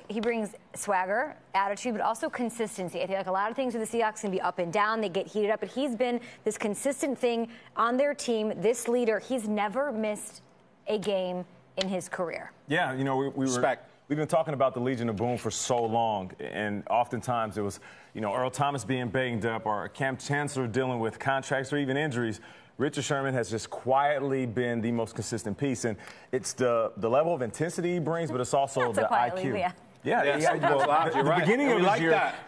He brings swagger, attitude, but also consistency. I feel like a lot of things with the Seahawks can be up and down. They get heated up, but he's been this consistent thing on their team, this leader. He's never missed a game in his career. Yeah, you know, we've been talking about the Legion of Boom for so long, and oftentimes it was, you know, Earl Thomas being banged up or Cam Chancellor dealing with contracts or even injuries. Richard Sherman has just quietly been the most consistent piece, and it's the level of intensity he brings, but it's also the IQ. The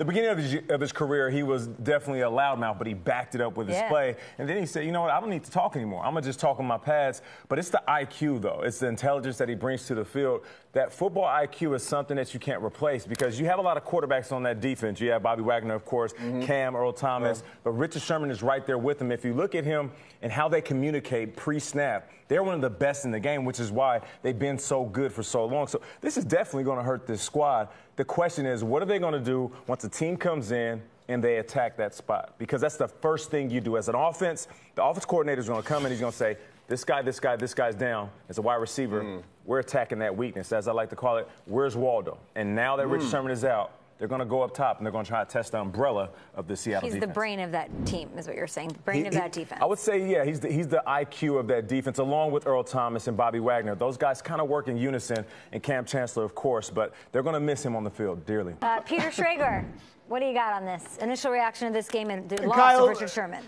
beginning of his career, he was definitely a loudmouth, but he backed it up with his play. And then he said, you know what, I don't need to talk anymore. I'm going to just talk on my pads. But it's the IQ, though. It's the intelligence that he brings to the field. That football IQ is something that you can't replace because you have a lot of quarterbacks on that defense. You have Bobby Wagner, of course, Cam, Earl Thomas. But Richard Sherman is right there with him. If you look at him and how they communicate pre-snap, they're one of the best in the game, which is why they've been so good for so long. So this is definitely going to hurt this squad. The question is, what are they going to do once a team comes in and they attack that spot? Because that's the first thing you do as an offense. The offense coordinator is going to come in. He's going to say, this guy's down. As a wide receiver, we're attacking that weakness. As I like to call it, where's Waldo? And now that Richard Sherman is out, they're going to go up top, and they're going to try to test the umbrella of the Seattle defense. He's the brain of that team, is what you're saying, the brain of that defense. I would say, yeah, he's the IQ of that defense, along with Earl Thomas and Bobby Wagner. Those guys kind of work in unison, and Cam Chancellor, of course, but they're going to miss him on the field dearly. Peter Schrager, what do you got on this? Initial reaction to this game and the loss of Richard Sherman.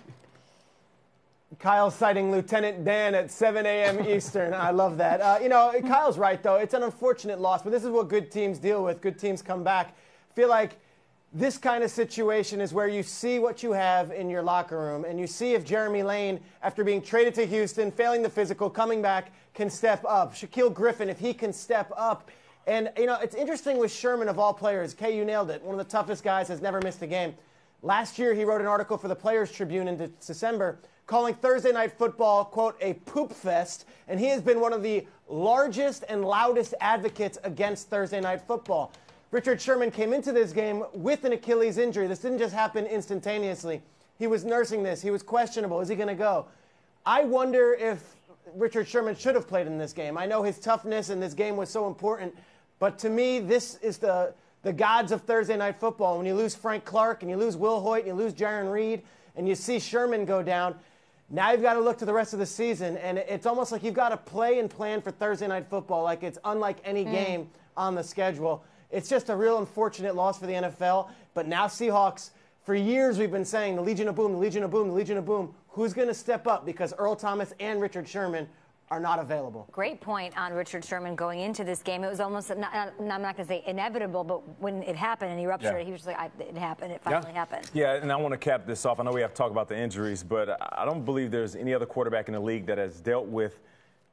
Kyle citing Lieutenant Dan at 7 a.m. Eastern. I love that. You know, Kyle's right, though. It's an unfortunate loss, but this is what good teams deal with. Good teams come back. I feel like this kind of situation is where you see what you have in your locker room, and you see if Jeremy Lane, after being traded to Houston, failing the physical, coming back, can step up. Shaquille Griffin, if he can step up. And, you know, it's interesting with Sherman, of all players. Kay, you nailed it. One of the toughest guys, has never missed a game. Last year, he wrote an article for the Players Tribune in December calling Thursday Night Football, quote, a poop fest, and he has been one of the largest and loudest advocates against Thursday Night Football. Richard Sherman came into this game with an Achilles injury. This didn't just happen instantaneously. He was nursing this. He was questionable. Is he going to go? I wonder if Richard Sherman should have played in this game. I know his toughness and this game was so important, but to me, this is the gods of Thursday Night Football. When you lose Frank Clark and you lose Will Hoyt and you lose Jaron Reed and you see Sherman go down, now you've got to look to the rest of the season, and it's almost like you've got to play and plan for Thursday Night Football like it's unlike any game on the schedule. It's just a real unfortunate loss for the NFL. But now Seahawks, for years we've been saying the Legion of Boom, the Legion of Boom, the Legion of Boom. Who's going to step up? Because Earl Thomas and Richard Sherman are not available. Great point on Richard Sherman going into this game. It was almost, I'm not going to say inevitable, but when it happened and he ruptured it, he was like, it happened. It finally happened. Yeah, and I want to cap this off. I know we have to talk about the injuries, but I don't believe there's any other quarterback in the league that has dealt with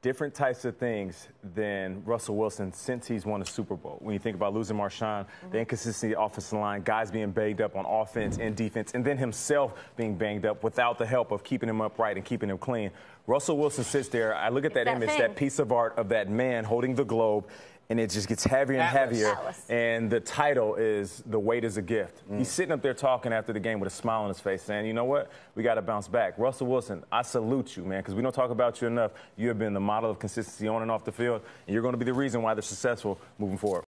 different types of things than Russell Wilson since he's won a Super Bowl. When you think about losing Marshawn, the inconsistency of the offensive line, guys being banged up on offense and defense, and then himself being banged up without the help of keeping him upright and keeping him clean. Russell Wilson sits there. I look at that image, that piece of art of that man holding the globe, and it just gets heavier and heavier. And the title is The Weight is a Gift. He's sitting up there talking after the game with a smile on his face saying, you know what, we got to bounce back. Russell Wilson, I salute you, man, because we don't talk about you enough. You have been the model of consistency on and off the field, and you're going to be the reason why they're successful moving forward.